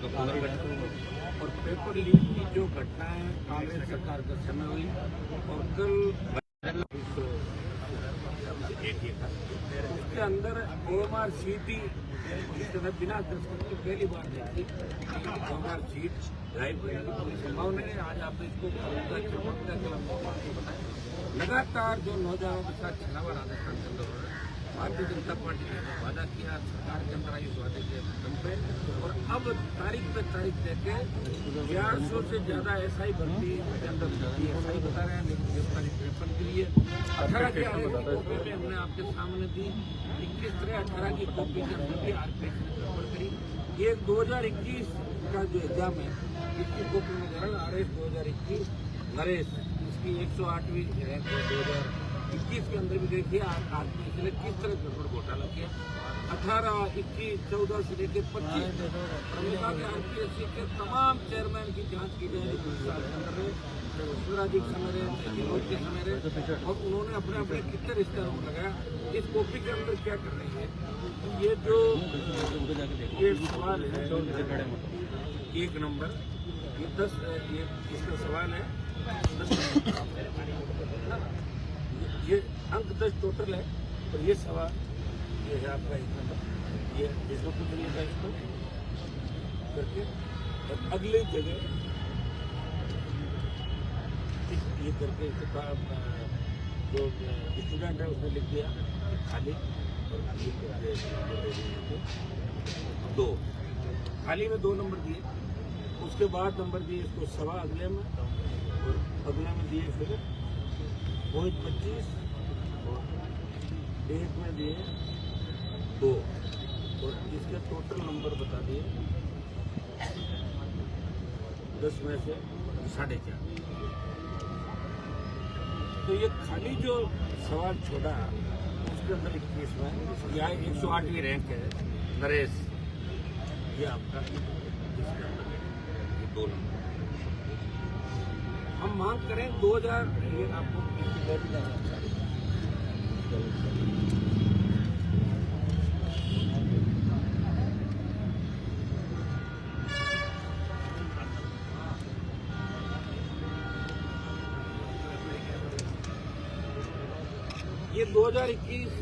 और paper leak की जो घटनाएं कांग्रेस सरकार के समय हुई और कल उसके अंदर OMR सीट ही बिना दस्तखत के पहली बार देखी OMR सीट ड्राइव करने की कोई संभावना नहीं। आज आप इसको लगातार जो नौजवानों के साथ छलावा राजस्थान के अंदर हो रहा है, भारतीय जनता पार्टी ने वादा किया सरकार के अंदर आई, वादे के दम पे और अब तारीख पे तारीख देके 400 से ज्यादा SI भर्ती के अंदर SI बता रहे हैं, लेकिन 53 के लिए 18 की कॉपी में हमने आपके सामने दी। 21 तरह 18 की कॉपी के अंदर भी RPS ने गड़बड़ करी। ये 2021 का जो एग्जाम है इसकी कॉपी में RS 2021 नरेश इसकी 108वीं रैंक 2021 के अंदर भी देखिए RPS ने किस तरह गड़बड़ घोटाला किया। 18, 21, 14 से लेकर 25 RPSC के तमाम चेयरमैन की जांच की जाएगी 2 साल के अंदर जी समय रहे के समय रहे और उन्होंने अपने अपने कितने रिश्ते रोक लगाया। इस कॉपी के अंदर क्या कर रही है, ये जो ये सवाल है 1 नंबर ये 10 ये इसका सवाल है 10 ये अंक 10 टोटल है और ये सवाल ये है आपका 1 नंबर। ये इसको कुछ नहीं था इसको करके और अगले जगह ये करके जो स्टूडेंट है उसने लिख दिया खाली और ये 2 खाली में 2 नंबर दिए। उसके बाद नंबर दिए इसको सवा अगले में और अगले में दिए फिर 25 और 1 में दिए 2 और इसके टोटल नंबर बता दिए 10 में से 4.5। तो ये खाली जो सवाल छोड़ा उसके अंदर 21 में यहाँ 108वीं रैंक है नरेश, ये आपका इसके अंदर ये 2 नंबर। हम मांग करें 2000 ये आपको ये 2021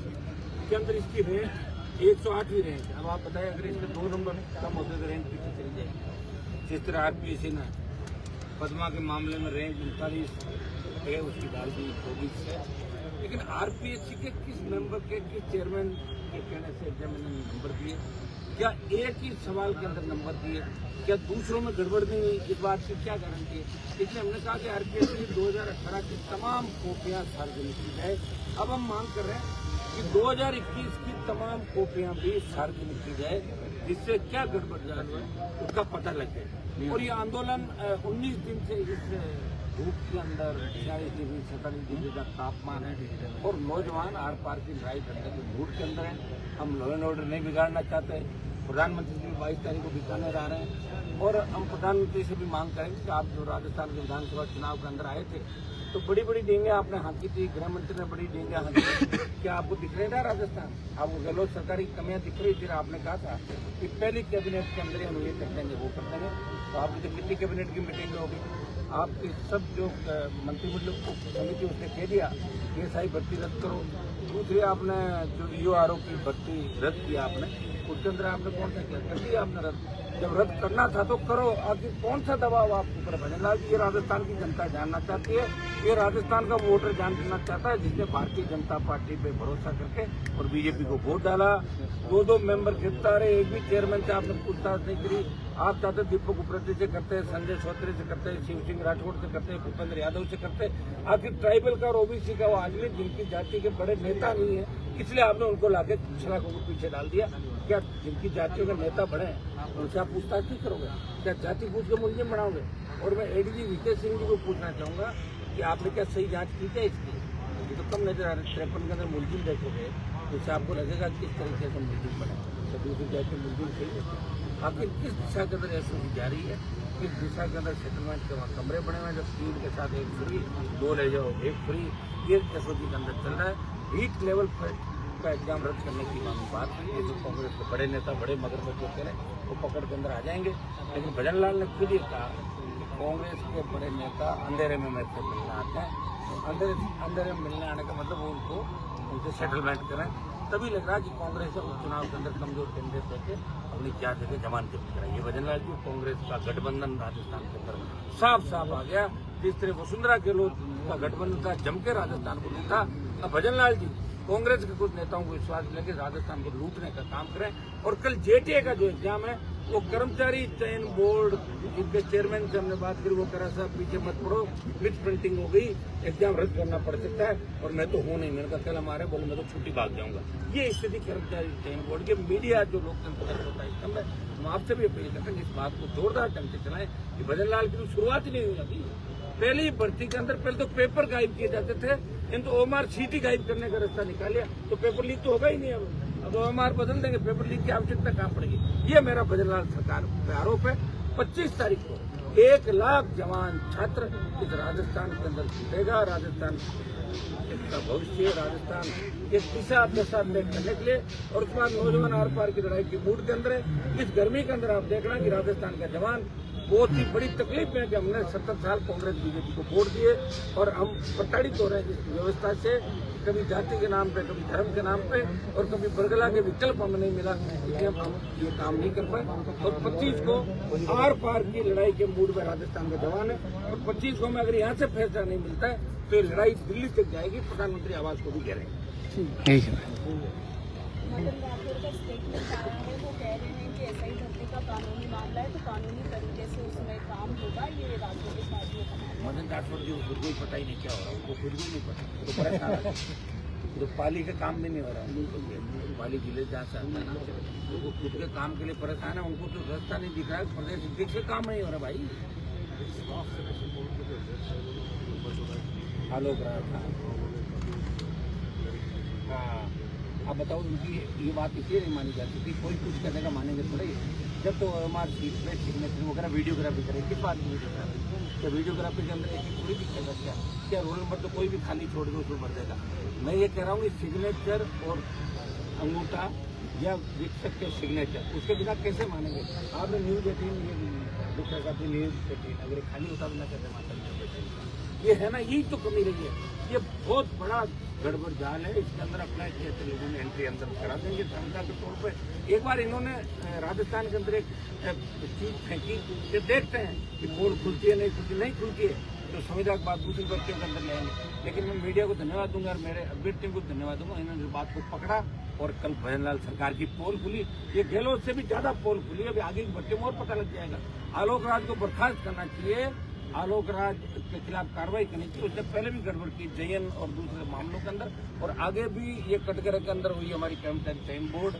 के अंदर इसकी रैंक 108वीं रैंक है। अब आप बताएं अगर इसके 2 नंबर कम होते तो रैंक पीछे चली जाएगी। जिस तरह RPSC ने पद्मा के मामले में रैंक 39 है उसकी डाल दी 24 है, लेकिन RPSC के किस मेंबर के किस चेयरमैन के कहने से एग्जामिनर ने नंबर दिए? क्या एक ही सवाल के अंदर नंबर दिए? क्या दूसरों में गड़बड़ नहीं हुई? इस बात की क्या गारंटी है? इसलिए हमने कहा कि RPSC 2018 की तमाम कॉपियां सार्वजनिक की जाए। अब हम मांग कर रहे हैं कि 2021 की तमाम कॉपियां भी सार्वजनिक की जाए, जिससे क्या गड़बड़ जान है उसका पता लग जाए। और ये आंदोलन 19 दिन से इस धूप के अंदर 46 डिग्री 47 डिग्री का तापमान है और नौजवान आर पार की लड़ाई करने के धूप के अंदर है। हम लॉ एंड ऑर्डर नहीं बिगाड़ना चाहते। प्रधानमंत्री जी 22 तारीख को बीकानेर आ रहे हैं और हम प्रधानमंत्री से भी मांग करेंगे कि आप जो राजस्थान के विधानसभा चुनाव के अंदर आए थे तो बड़ी बड़ी डेंगे आपने हाँकी थी, गृह मंत्री ने बड़ी डेंगे हाँकी। क्या आपको दिख रहा था राजस्थान? आपको गहलोत सरकार की कमियां दिख रही थी? आपने कहा था कि पहली कैबिनेट के अंदर हम ये कर देंगे वो कर देंगे। तो आपकी तो कितनी कैबिनेट की मीटिंग होगी? आपके सब जो मंत्रिमंडल समिति उसने कह दिया SI भर्ती रद्द करो। दूसरी आपने जो EORO की भर्ती रद्द किया आपने, उसके अंदर आपने कौन सा किया? कर दिया आपने रद्द। जब रद्द करना था तो करो। आखिर कौन सा दबाव आपके ऊपर बनेगा? ये राजस्थान की जनता जानना चाहती है, ये राजस्थान का वोटर जानना चाहता है जिसने भारतीय जनता पार्टी पे भरोसा करके और बीजेपी को वोट डाला। 2 मेंबर गिरफ्तार है, एक भी चेयरमैन से आपने पूछताछ नहीं करी। आप चाहते दीपक उपाध्याय से करते हैं, संजय चौधरी से करते हैं, शिव सिंह राठौड़ से करते हैं, भूपेंद्र यादव से करते हैं। आखिर ट्राइबल का और OBC का वो आदमी जिनकी जाति के बड़े नेता नहीं है, इसलिए आपने उनको लाके सड़कों को पीछे डाल दिया। क्या जिनकी जातियों के नेता बड़े हैं उनसे आप पूछताछ नहीं करोगे? क्या जाति पूछ के मुलजिम बनाओगे? और मैं ADG VK सिंह जी को पूछना चाहूंगा कि आपने क्या सही जांच की क्या इसकी? ये तो कम नजर आ रहा है। 53 के अंदर मुलजिम देखोगे तो इससे आपको लगेगा किस तरीके से मुलजिम बने। तो दूसरी जाति मुलजिम सही है। आखिर किस दिशा के अंदर SOC जारी है? किस दिशा के अंदर सेटलमेंट के वहाँ कमरे बने हुए हैं जब 3 के साथ 1 फ्री, 2 ले जाओ 1 फ्री, ये SOC के अंदर चल रहा है। हीट लेवल का एग्जाम रद्द करने की बात है, जो कांग्रेस के बड़े नेता बड़े मगरमच्छ होते हैं तो पकड़ के अंदर आ जाएंगे। लेकिन भजन लाल ने खुद ही कहा कि कांग्रेस के बड़े नेता अंधेरे में मेरे से मिलने आते हैं, तो अंधेरे में मिलने आने का मतलब वो उनसे सेटलमेंट करें। तभी लग रहा है कि कांग्रेस उपचुनाव के अंदर कमजोर कैंडिडेट होकर अपनी 4 जगह जमान जब्त कराई। ये भजन लाल जी कांग्रेस का गठबंधन राजस्थान के अंदर साफ साफ आ गया। जिस तरह वसुंधरा गहलोत का गठबंधन था, जम के राजस्थान को लूटा, अब भजन लाल जी कांग्रेस के कुछ नेताओं को विश्वास दिलाके राजस्थान को लूटने का काम करें। और कल जेटीए का जो एग्जाम है वो कर्मचारी चयन बोर्ड जिनके चेयरमैन से हमने बात करी, वो करा साहब पीछे मत पड़ो, मिस प्रिंटिंग हो गई, एग्जाम रद्द करना पड़ सकता है। और मैं तो हूँ नहीं, मैंने कहा कल हमारे बोले मैं तो छुट्टी भाग जाऊंगा। ये स्थिति कर्मचारी चयन बोर्ड के मीडिया जो लोकतंत्र का होता है स्तंभ है। हम आपसे भी अपील करते हैं इस बात को जोरदार ढंग से चलाएं कि भजन लाल की तो शुरुआत ही नहीं हुई अभी। पहले ही भर्ती के अंदर पहले तो पेपर गायब किए जाते थे, इन तो ओएमआर शीट ही गायब करने का रास्ता निकालिया, तो पेपर लीक तो होगा ही नहीं। अब ओएमआर बदल देंगे, पेपर लीक की आवश्यकता कहाँ पड़ेगी। ये मेरा भजन लाल सरकार पे आरोप है। 25 तारीख को 1 लाख जवान छात्र इस राजस्थान के अंदर जुटेगा। राजस्थान का भविष्य, राजस्थान के दिशा दशा तय करने के लिए, और उसके बाद नौजवान आर पार की लड़ाई की मूड के अंदर है। इस गर्मी के अंदर आप देख रहे हैं कि राजस्थान का जवान बहुत ही बड़ी तकलीफ है कि हमने 70 साल कांग्रेस बीजेपी को वोट दिए और हम प्रताड़ित हो रहे हैं इस व्यवस्था से, कभी जाति के नाम पे, कभी धर्म के नाम पे, और कभी बरगला के विकल्प हमें नहीं मिला, इसलिए हम ये काम नहीं कर पाए। और 25 को आर पार की लड़ाई के मूड में राजस्थान का जवान है, और 25 को में अगर यहाँ से फैसला नहीं मिलता है तो ये लड़ाई दिल्ली तक जाएगी, प्रधानमंत्री आवास को भी कह रहे हैं। ठीक है। मदन राठौर का स्टेटमेंट आया है, वो कह रहे हैं कि एसआई भर्ती का कानूनी मामला है, तो कानूनी तरीके से उसमें काम होगा। ये राजनीतिक पार्टियों का मामला। मदन राठौर जी खुद को ही पता ही नहीं क्या हो रहा है, उनको खुद भी नहीं पता, तो परेशान है। तो पाली का काम भी नहीं हो रहा है, पाली जिले जहाँ से आता है ना, तो वो खुद के काम के लिए परेशान है। उनको तो रास्ता नहीं दिख रहा है, प्रदेश अध्यक्ष से काम नहीं हो रहा भाई। आलोक राय था, हाँ। अब बताओ उनकी ये बात इसलिए नहीं मानी जाती थी, कोई कुछ करने का मानेंगे थोड़े। जब तो ओएमआर शीट पे सिग्नेचर वगैरह वीडियोग्राफी करें, किस बात की वीडियोग्राफी? क्या वीडियोग्राफी के अंदर एक पूरी दिखेगा क्या रोल नंबर तो कोई भी खाली छोड़ दो उसको भर देगा। मैं ये कह रहा हूँ कि सिग्नेचर और अंगूठा या विक्षक के सिग्नेचर उसके बिना कैसे मानेंगे? आपने न्यूज 18 न्यूज 18 अगर खाली होता बिना कैसे मानते? ये है ना, यही तो कमी रही है। ये बहुत बड़ा गड़बड़ जाल है, इसके अंदर अपना ऐसे लोगों ने एंट्री अंदर करा देंगे क्षमता के तौर पे। एक बार इन्होंने राजस्थान के अंदर एक चीज फेंकी कि देखते हैं कि पोल खुलती है नहीं खुलती है, तो संविधान के बाद दूसरी बच्चों के अंदर लेंगे। लेकिन मैं मीडिया को धन्यवाद दूंगा और मेरे अभ्यर्थी को धन्यवाद दूंगा, इन्होंने बात को पकड़ा और कल भजन लाल सरकार की पोल खुली। ये गहलोत से भी ज्यादा पोल खुली, अभी आगे की भर्ती में और पता लग जाएगा। आलोक राज को बर्खास्त करना चाहिए, आलोक राज के खिलाफ कार्रवाई करनी चाहिए। उसने पहले भी गड़बड़ की जयन और दूसरे मामलों के अंदर, और आगे भी ये कटघरे के अंदर हुई हमारी कर्मचारी चयन बोर्ड,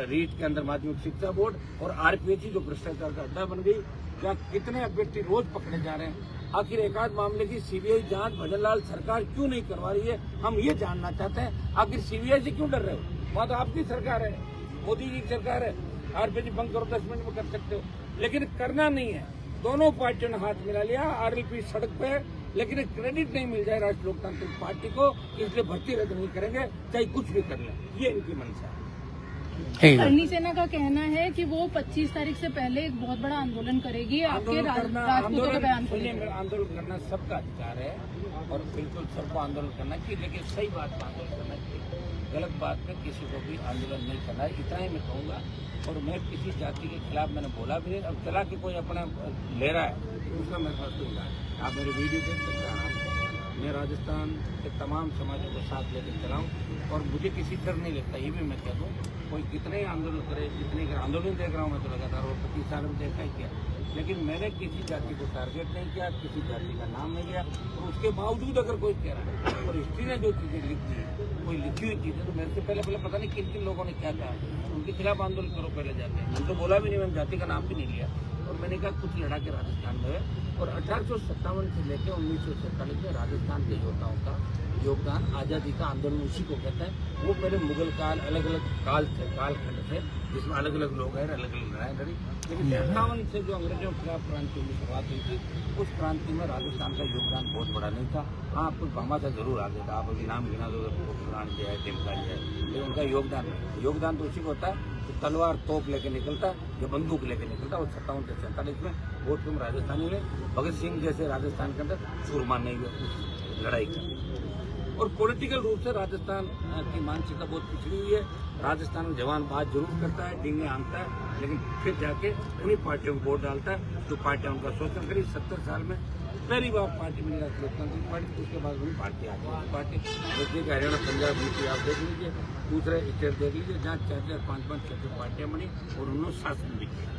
रीट के अंदर माध्यमिक शिक्षा बोर्ड और आरपीएचई जो भ्रष्टाचार का अड्डा बन गई। क्या कितने अभ्यर्थी रोज पकड़े जा रहे हैं? आखिर एकाध मामले की सीबीआई जांच भजन लाल सरकार क्यों नहीं करवा रही है, हम ये जानना चाहते हैं। आखिर सीबीआई से क्यों डर रहे हो? वहाँ तो आपकी सरकार है, मोदी जी की सरकार है, आरपीएचई बंद करो 10 मिनट में कर सकते हो, लेकिन करना नहीं है। दोनों पार्टियों ने हाथ मिला लिया, आरएलपी सड़क पे, लेकिन क्रेडिट नहीं मिल जाए राष्ट्रीय लोकतांत्रिक पार्टी को, इसलिए भर्ती रद्द नहीं करेंगे चाहे कुछ भी कर लें, ये इनकी मंशा है। करनी सेना का कहना है कि वो 25 तारीख से पहले एक बहुत बड़ा आंदोलन करेगी। आपके राजपूतों का बयान सुनिए। आंदोलन करना सबका अधिकार है और बिल्कुल सबको आंदोलन करना चाहिए, लेकिन सही बात पर आंदोलन करना चाहिए, गलत बात पे किसी को भी आंदोलन नहीं करना है। इतना ही मैं कहूँगा। और मैं किसी जाति के खिलाफ मैंने बोला भी नहीं। अब चला के कोई अपना ले रहा है तो उसका मेरे पास कोई इलाज है। आप मेरे वीडियो देख सकते हैं। मैं राजस्थान के तमाम समाजों को साथ लेकर चलाऊँ और मुझे किसी डर नहीं लगता। ये भी मैं कह दूँ, कोई कितने ही आंदोलन करे, जितने आंदोलन देख रहा हूँ मैं तो लगातार, और 25 साल में देखा ही किया, लेकिन मैंने किसी जाति को टारगेट नहीं किया, किसी जाति का नाम नहीं लिया। और उसके बावजूद अगर कोई कह रहा है, और हिस्ट्री ने जो चीज़ें लिखी है, कोई लिखी हुई चीज़ें, तो मेरे से पहले पता नहीं किन किन लोगों ने क्या कहा, उनके खिलाफ आंदोलन करो पहले जाते हैं। मैंने तो बोला भी नहीं, मैंने जाति का नाम भी नहीं लिया। और मैंने कहा कुछ लड़ा के राजस्थान में, और 1857 से लेकर 1947 में राजस्थान के योद्धाओं का योगदान, आज़ादी का आंदोलन उसी को कहते हैं। वो पहले मुगल काल, अलग अलग काल थे, कालखंड थे, जिसमें अलग अलग लोग हैं, अलग अलग लड़ाई लड़ी। लेकिन 57 से जो अंग्रेजों के खिलाफ क्रांति की शुरुआत हुई थी, उस क्रांति में राजस्थान का योगदान बहुत बड़ा नहीं था। हाँ, कुछ भामा था जरूर आगे था, आप अभी नाम गिना दो, प्राण जो है, टिमका जो है, लेकिन उनका योगदान तो उसी को होता है तो तलवार तोप लेके निकलता या बंदूक लेके निकलता। और 57 से 47 में बहुत कम राजस्थानी ने भगत सिंह जैसे राजस्थान के अंदर सूरमा नहीं हुआ उस लड़ाई का। और पॉलिटिकल रूप से राजस्थान की मानसिकता बहुत पिछड़ी हुई है। राजस्थान में जवान बात जरूर करता है, डींगे हाँकता है, लेकिन फिर जाके उन्हीं पार्टियों को वोट डालता है जो पार्टियां उनका शोषण करी। 70 साल में पहली बार पार्टी मिली लोकतांत्रिक पार्टी, उसके बाद वही पार्टी आ गई। पार्टी जैसे कि हरियाणा, पंजाब, यूपी आप देख लीजिए, दूसरे स्टेट देख लीजिए, जहाँ 4-4, 5-5, 6-6 पार्टियां बनी और उन्होंने शासन भी किया।